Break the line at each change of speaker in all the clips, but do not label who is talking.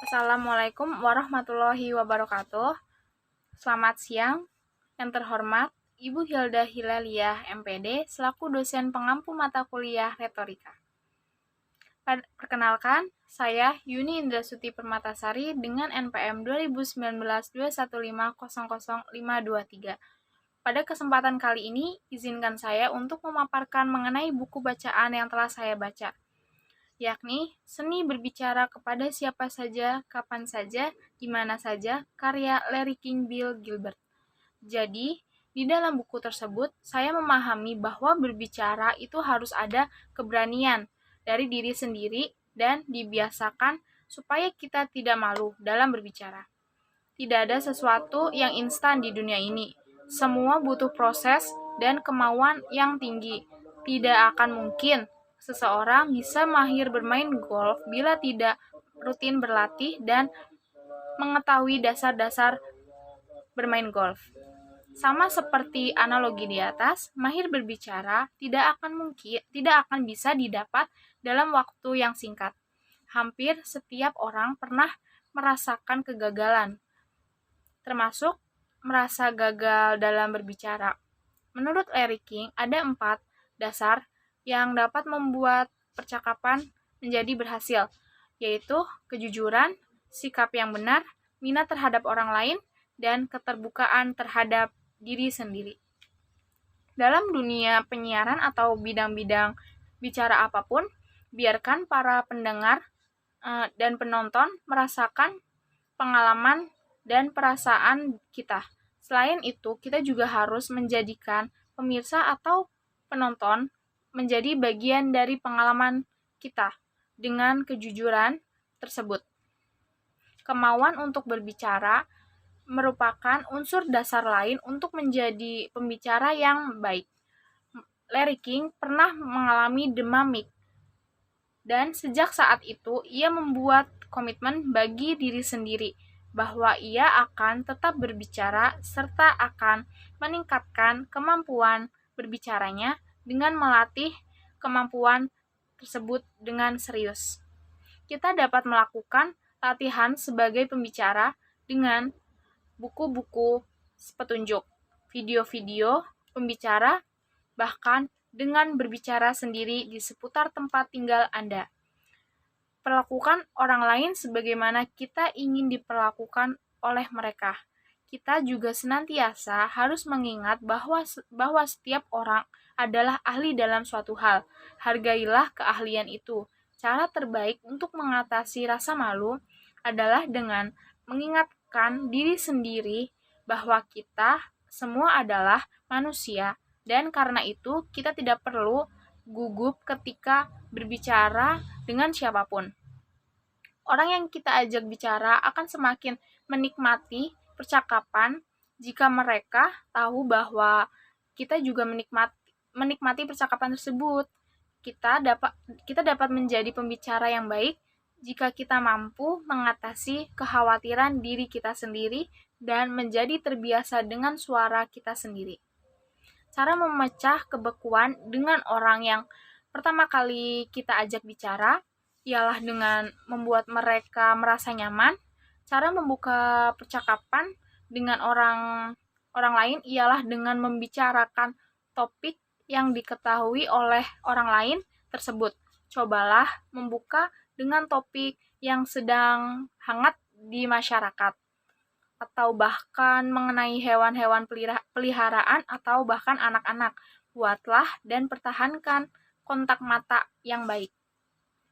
Assalamualaikum warahmatullahi wabarakatuh. Selamat siang, yang terhormat Ibu Hilda Hilaliah, MPD, selaku dosen pengampu mata kuliah retorika. Perkenalkan, saya Yuni Indrasuti Permatasari dengan NPM 2019-215000523. Pada kesempatan kali ini, izinkan saya untuk memaparkan mengenai buku bacaan yang telah saya baca, yakni Seni Berbicara Kepada Siapa Saja, Kapan Saja, di Mana Saja, karya Larry King Bill Gilbert. Jadi, di dalam buku tersebut, saya memahami bahwa berbicara itu harus ada keberanian dari diri sendiri dan dibiasakan supaya kita tidak malu dalam berbicara. Tidak ada sesuatu yang instan di dunia ini. Semua butuh proses dan kemauan yang tinggi. Tidak akan mungkin seseorang bisa mahir bermain golf bila tidak rutin berlatih dan mengetahui dasar-dasar bermain golf. Sama seperti analogi di atas, mahir berbicara tidak akan bisa didapat dalam waktu yang singkat. Hampir setiap orang pernah merasakan kegagalan, termasuk merasa gagal dalam berbicara. Menurut Larry King, ada 4 dasar yang dapat membuat percakapan menjadi berhasil, yaitu kejujuran, sikap yang benar, minat terhadap orang lain, dan keterbukaan terhadap diri sendiri. Dalam dunia penyiaran atau bidang-bidang bicara apapun, biarkan para pendengar dan penonton merasakan pengalaman dan perasaan kita. Selain itu, kita juga harus menjadikan pemirsa atau penonton menjadi bagian dari pengalaman kita dengan kejujuran tersebut. Kemauan untuk berbicara merupakan unsur dasar lain untuk menjadi pembicara yang baik. Larry King pernah mengalami demamik, dan sejak saat itu ia membuat komitmen bagi diri sendiri bahwa ia akan tetap berbicara serta akan meningkatkan kemampuan berbicaranya dengan melatih kemampuan tersebut dengan serius. Kita dapat melakukan latihan sebagai pembicara dengan buku-buku petunjuk, video-video pembicara, bahkan dengan berbicara sendiri di seputar tempat tinggal Anda. Perlakukan orang lain sebagaimana kita ingin diperlakukan oleh mereka. Kita juga senantiasa harus mengingat bahwa setiap orang adalah ahli dalam suatu hal. Hargailah keahlian itu. Cara terbaik untuk mengatasi rasa malu adalah dengan mengingatkan diri sendiri bahwa kita semua adalah manusia, dan karena itu kita tidak perlu gugup ketika berbicara dengan siapapun. Orang yang kita ajak bicara akan semakin menikmati percakapan jika mereka tahu bahwa kita juga menikmati percakapan tersebut. Kita dapat menjadi pembicara yang baik jika kita mampu mengatasi kekhawatiran diri kita sendiri dan menjadi terbiasa dengan suara kita sendiri. Cara memecah kebekuan dengan orang yang pertama kali kita ajak bicara ialah dengan membuat mereka merasa nyaman. Cara membuka percakapan dengan orang lain ialah dengan membicarakan topik yang diketahui oleh orang lain tersebut. Cobalah membuka dengan topik yang sedang hangat di masyarakat, atau bahkan mengenai hewan-hewan peliharaan atau bahkan anak-anak. Buatlah dan pertahankan kontak mata yang baik.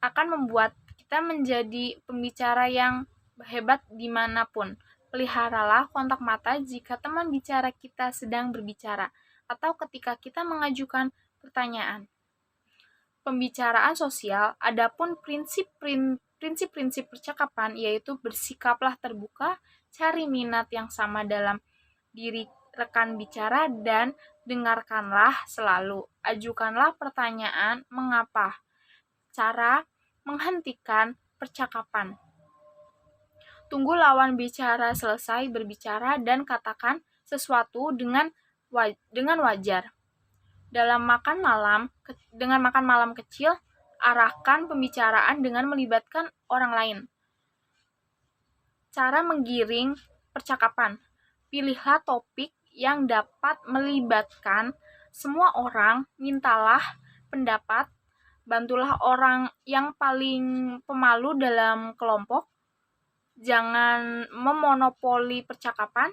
Akan membuat kita menjadi pembicara yang hebat dimanapun. Peliharalah kontak mata jika teman bicara kita sedang berbicara atau ketika kita mengajukan pertanyaan. Pembicaraan sosial, adapun prinsip-prinsip percakapan yaitu bersikaplah terbuka, cari minat yang sama dalam diri rekan bicara, dan dengarkanlah selalu. Ajukanlah pertanyaan mengapa. Cara menghentikan percakapan. Tunggu lawan bicara selesai berbicara dan katakan sesuatu dengan wajar. Dengan makan malam kecil, arahkan pembicaraan dengan melibatkan orang lain. Cara menggiring percakapan. Pilihlah topik yang dapat melibatkan semua orang, mintalah pendapat, bantulah orang yang paling pemalu dalam kelompok, jangan memonopoli percakapan,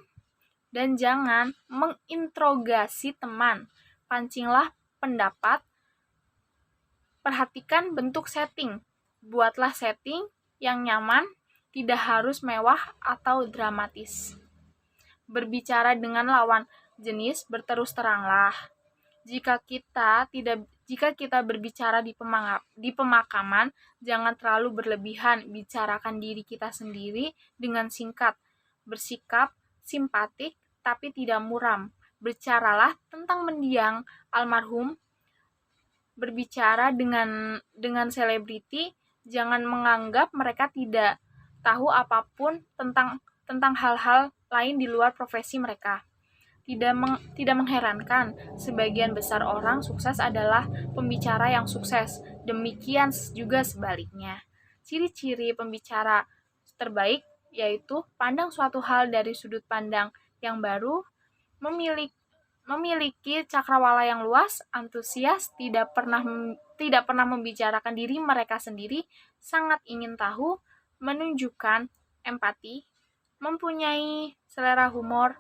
dan jangan menginterogasi teman. Pancinglah pendapat, perhatikan bentuk setting. Buatlah setting yang nyaman, tidak harus mewah atau dramatis. Berbicara dengan lawan jenis berterus teranglah. Jika kita berbicara di pemakaman, jangan terlalu berlebihan. Bicarakan diri kita sendiri dengan singkat. Bersikap simpatik tapi tidak muram. Bicaralah tentang mendiang almarhum. Berbicara dengan selebriti, jangan menganggap mereka tidak tahu apapun tentang hal-hal lain di luar profesi mereka. Tidak mengherankan, sebagian besar orang sukses adalah pembicara yang sukses. Demikian juga sebaliknya. Ciri-ciri pembicara terbaik yaitu pandang suatu hal dari sudut pandang yang baru, memiliki cakrawala yang luas, antusias, tidak pernah membicarakan diri mereka sendiri, sangat ingin tahu, menunjukkan empati, mempunyai selera humor,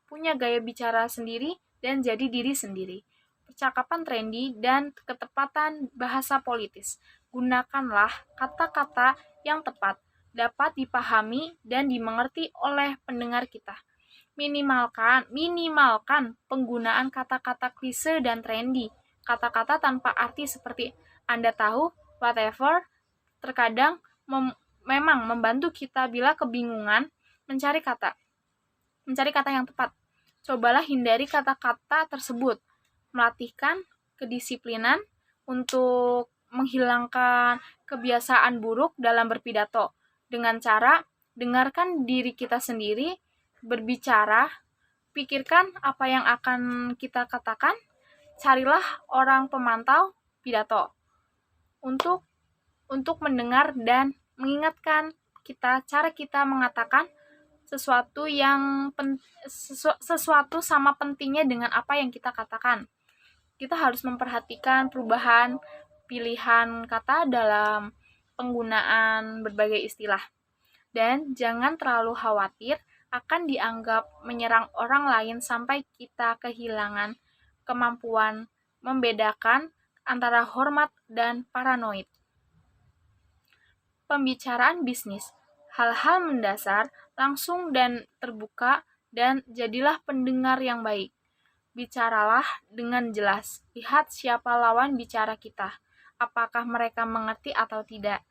punya gaya bicara sendiri, dan jadi diri sendiri. Percakapan trendy dan ketepatan bahasa politis. Gunakanlah kata-kata yang tepat, dapat dipahami dan dimengerti oleh pendengar kita. Minimalkan penggunaan kata-kata klise dan trendy. Kata-kata tanpa arti seperti Anda tahu, whatever, terkadang memang membantu kita bila kebingungan mencari kata yang tepat. Cobalah hindari kata-kata tersebut. Melatihkan kedisiplinan untuk menghilangkan kebiasaan buruk dalam berpidato. Dengan cara dengarkan diri kita sendiri, berbicara, pikirkan apa yang akan kita katakan, carilah orang pemantau pidato untuk mendengar dan mengingatkan cara kita mengatakan sesuatu sama pentingnya dengan apa yang kita katakan. Kita harus memperhatikan perubahan pilihan kata dalam penggunaan berbagai istilah. Dan jangan terlalu khawatir akan dianggap menyerang orang lain sampai kita kehilangan kemampuan membedakan antara hormat dan paranoid. Pembicaraan bisnis. Hal-hal mendasar, langsung dan terbuka, dan jadilah pendengar yang baik. Bicaralah dengan jelas. Lihat siapa lawan bicara kita. Apakah mereka mengerti atau tidak.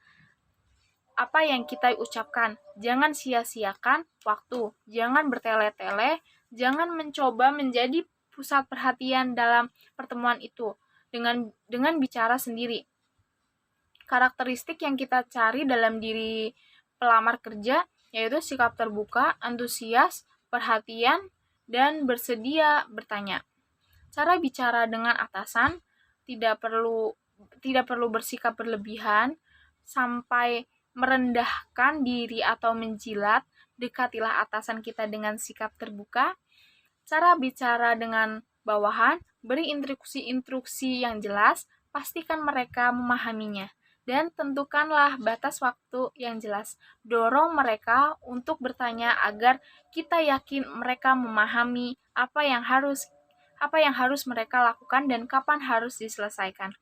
Apa yang kita ucapkan. Jangan sia-siakan waktu. Jangan bertele-tele. Jangan mencoba menjadi pusat perhatian dalam pertemuan itu dengan bicara sendiri. Karakteristik yang kita cari dalam diri pelamar kerja yaitu sikap terbuka, antusias, perhatian, dan bersedia bertanya. Cara bicara dengan atasan tidak perlu bersikap berlebihan sampai merendahkan diri atau menjilat. Dekatilah atasan kita dengan sikap terbuka. Cara bicara dengan bawahan, beri instruksi yang jelas, pastikan mereka memahaminya. Dan tentukanlah batas waktu yang jelas. Dorong mereka untuk bertanya agar kita yakin mereka memahami apa yang harus mereka lakukan dan kapan harus diselesaikan.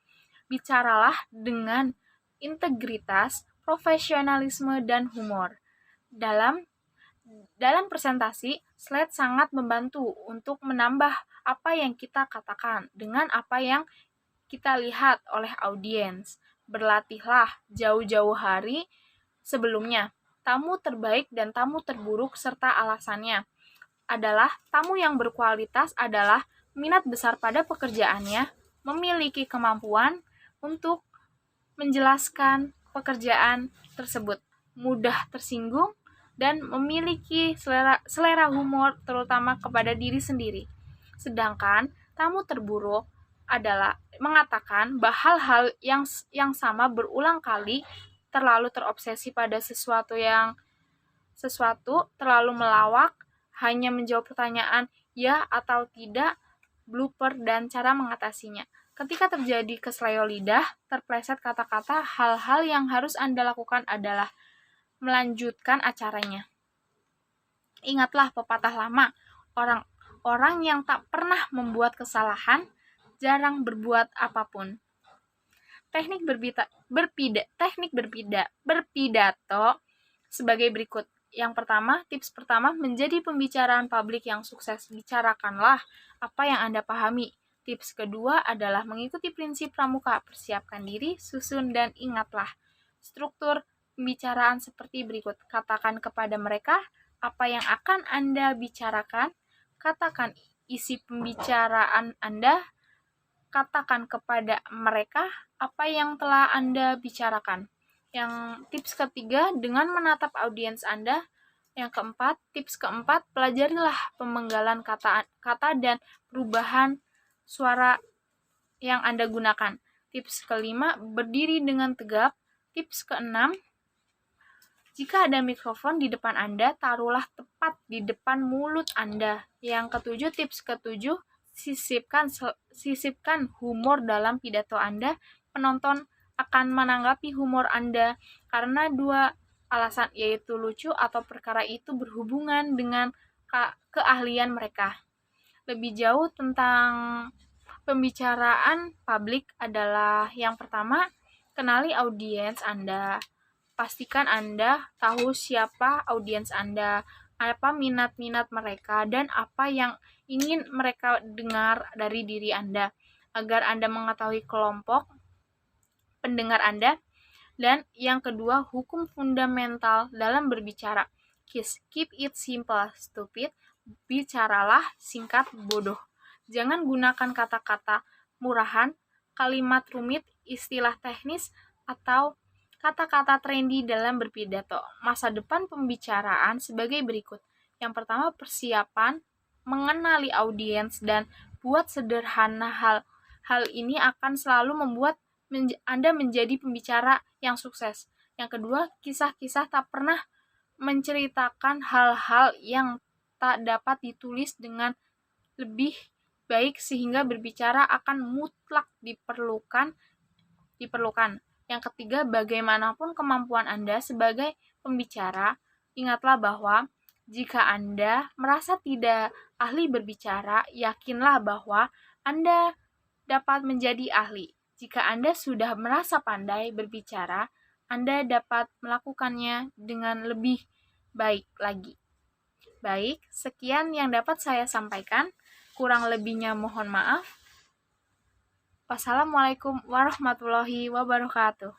Bicaralah dengan integritas, profesionalisme, dan humor. Dalam presentasi, slide sangat membantu untuk menambah apa yang kita katakan dengan apa yang kita lihat oleh audiens. Berlatihlah jauh-jauh hari sebelumnya. Tamu terbaik dan tamu terburuk serta alasannya adalah tamu yang berkualitas adalah minat besar pada pekerjaannya, memiliki kemampuan untuk menjelaskan pekerjaan tersebut, mudah tersinggung, dan memiliki selera humor terutama kepada diri sendiri. Sedangkan tamu terburuk adalah mengatakan hal-hal yang sama berulang kali terlalu terobsesi pada sesuatu terlalu melawak, hanya menjawab pertanyaan ya atau tidak, blooper, dan cara mengatasinya. Ketika terjadi kesleo lidah, terpleset kata-kata, hal-hal yang harus Anda lakukan adalah melanjutkan acaranya. Ingatlah pepatah lama, orang yang tak pernah membuat kesalahan, jarang berbuat apapun. Teknik berpidato sebagai berikut. Yang pertama, tips pertama, menjadi pembicaraan publik yang sukses. Bicarakanlah apa yang Anda pahami. Tips kedua adalah mengikuti prinsip pramuka. Persiapkan diri, susun, dan ingatlah. Struktur pembicaraan seperti berikut. Katakan kepada mereka apa yang akan Anda bicarakan. Katakan isi pembicaraan Anda. Katakan kepada mereka apa yang telah Anda bicarakan. Yang tips ketiga, dengan menatap audiens Anda. Yang tips keempat, pelajarilah pemenggalan kata dan perubahan suara yang Anda gunakan. Tips kelima, berdiri dengan tegap. Tips keenam, jika ada mikrofon di depan Anda, taruhlah tepat di depan mulut Anda. Yang ketujuh, tips ketujuh, sisipkan humor dalam pidato Anda. Penonton akan menanggapi humor Anda karena dua alasan, yaitu lucu atau perkara itu berhubungan dengan keahlian mereka. Lebih jauh tentang pembicaraan publik adalah yang pertama, kenali audiens Anda. Pastikan Anda tahu siapa audiens Anda, apa minat-minat mereka, dan apa yang ingin mereka dengar dari diri Anda, agar Anda mengetahui kelompok pendengar Anda. Dan yang kedua, hukum fundamental dalam berbicara. Keep it simple, stupid. Bicaralah singkat, bodoh. Jangan gunakan kata-kata murahan, kalimat rumit, istilah teknis, atau kata-kata trendy dalam berpidato. Masa depan pembicaraan sebagai berikut. Yang pertama, persiapan, mengenali audiens, dan buat sederhana. Hal ini akan selalu membuat Anda menjadi pembicara yang sukses. Yang kedua, kisah-kisah tak pernah menceritakan hal-hal yang tak dapat ditulis dengan lebih baik, sehingga berbicara akan mutlak diperlukan. Yang ketiga, bagaimanapun kemampuan Anda sebagai pembicara, ingatlah bahwa jika Anda merasa tidak ahli berbicara, yakinlah bahwa Anda dapat menjadi ahli. Jika Anda sudah merasa pandai berbicara, Anda dapat melakukannya dengan lebih baik lagi. Baik, sekian yang dapat saya sampaikan. Kurang lebihnya mohon maaf. Wassalamualaikum warahmatullahi wabarakatuh.